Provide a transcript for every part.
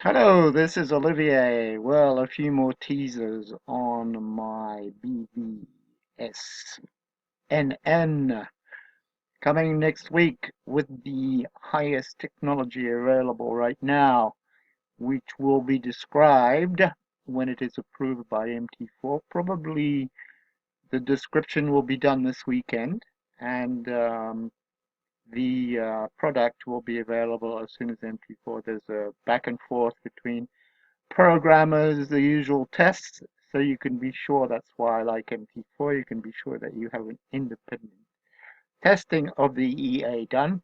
Hello, this is Olivier. Well, a few more teasers on my BBSNN coming next week with the highest technology available right now, which will be described when it is approved by MT4. Probably the description will be done this weekend, and the product will be available as soon as MT4. There's a back and forth between programmers, the usual tests, so you can be sure. That's why I like MT4. You can be sure that you have an independent testing of the EA done.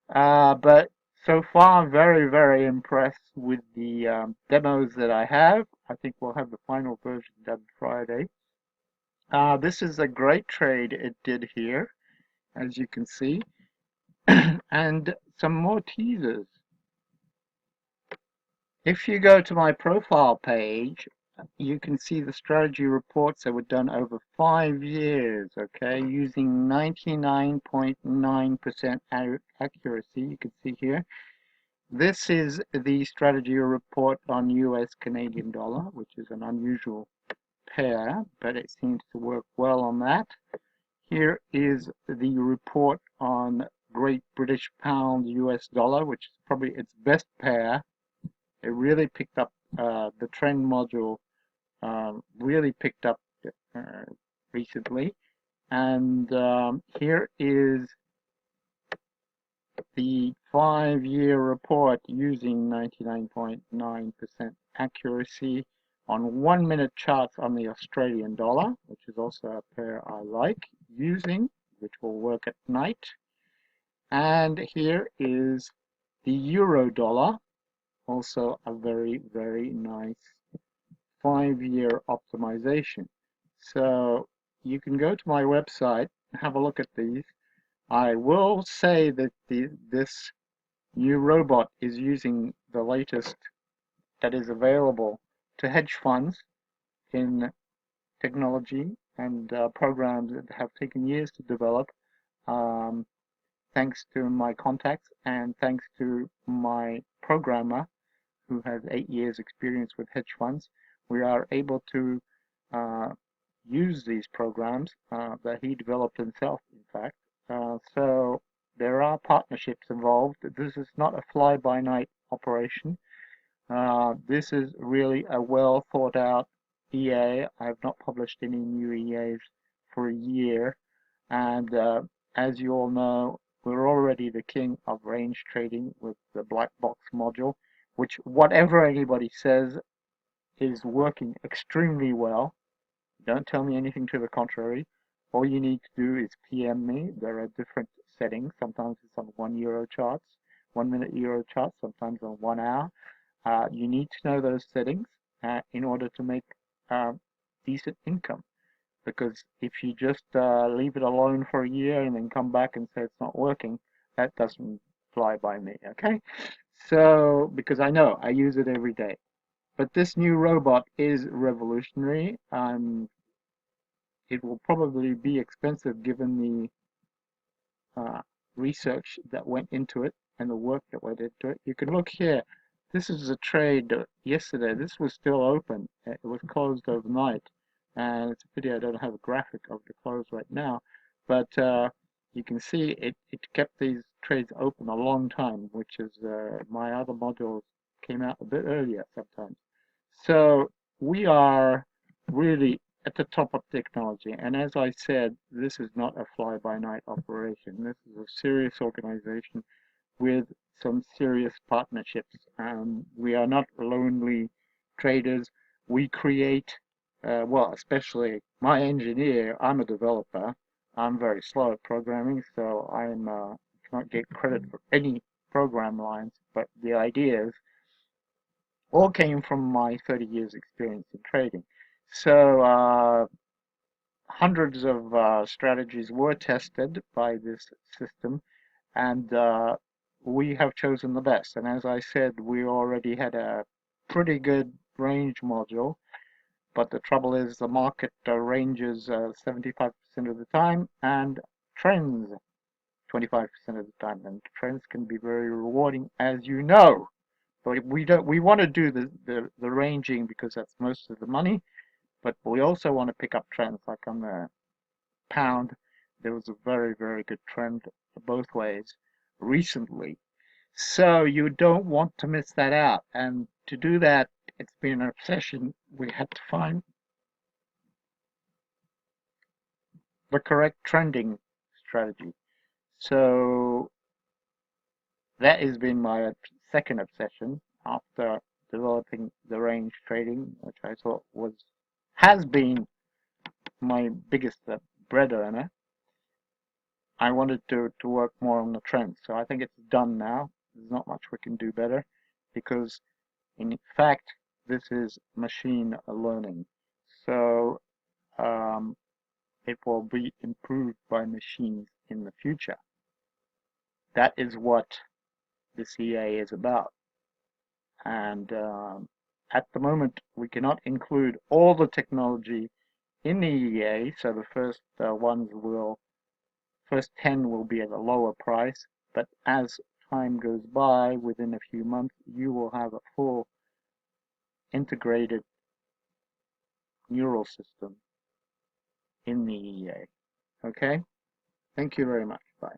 But so far, I'm very, very impressed with the demos that I have. I think we'll have the final version done Friday. This is a great trade it did here, as you can see, and some more teasers. If you go to my profile page, you can see the strategy reports that were done over 5 years, okay, using 99.9% accuracy. You can see here. This is the strategy report on US Canadian dollar, which is an unusual pair, but it seems to work well on that. Here is the report on Great British Pound US dollar, which is probably its best pair. It really picked up, the trend module really picked up uh, recently. And here is the 5-year report using 99.9% accuracy on 1-minute charts on the Australian dollar, which is also a pair I like using, which will work at night. And here is the euro dollar, also a very, very nice 5-year optimization. So you can go to my website, have a look at these. I will say that this new robot is using the latest that is available to hedge funds in technology and programs that have taken years to develop. Um, Thanks to my contacts and thanks to my programmer who has 8 years experience with hedge funds, we are able to uh, use these programs that he developed himself, in fact. So there are partnerships involved. This is not a fly-by-night operation. This is really a well thought out EA. I have not published any new EAs for a year. And as you all know, we're already the king of range trading with the black box module, which whatever anybody says is working extremely well. Don't tell me anything to the contrary. All you need to do is PM me. There are different settings. Sometimes it's on 1 euro charts, 1 minute euro charts, sometimes on 1 hour. You need to know those settings in order to make uh, decent income. Because if you just leave it alone for a year and then come back and say it's not working, that doesn't fly by me, okay? So, because I know I use it every day. But this new robot is revolutionary. It will probably be expensive given the research that went into it and the work that went into it. You can look here. This is a trade yesterday. This was still open. It was closed overnight. And it's a pity I don't have a graphic of the close right now. But you can see it kept these trades open a long time, which is my other modules came out a bit earlier sometimes. So we are really at the top of technology. And as I said, this is not a fly-by-night operation. This is a serious organization with some serious partnerships. We are not lonely traders. We create, well, especially my engineer, I'm a developer. I'm very slow at programming, so I'm cannot get credit for any program lines, but the ideas all came from my 30 years experience in trading. So hundreds of strategies were tested by this system, and we have chosen the best. And as I said, we already had a pretty good range module, but the trouble is the market ranges 75% of the time and trends 25% of the time. And trends can be very rewarding, as you know. But we want to do the ranging because that's most of the money, but we also want to pick up trends. Like on the pound, there was a very good trend both ways recently. So you don't want to miss that out. And to do that, it's been an obsession. We had to find the correct trending strategy. So that has been my second obsession after developing the range trading, which I thought has been my biggest bread earner. I wanted to work more on the trends. So I think it's done now. There's not much we can do better because in fact, this is machine learning. So um, it will be improved by machines in the future. That is what the CA is about. And at the moment, we cannot include all the technology in the EA. So the first 10 will be at a lower price. But as time goes by, within a few months, you will have a full integrated neural system in the EA. Okay? Thank you very much. Bye.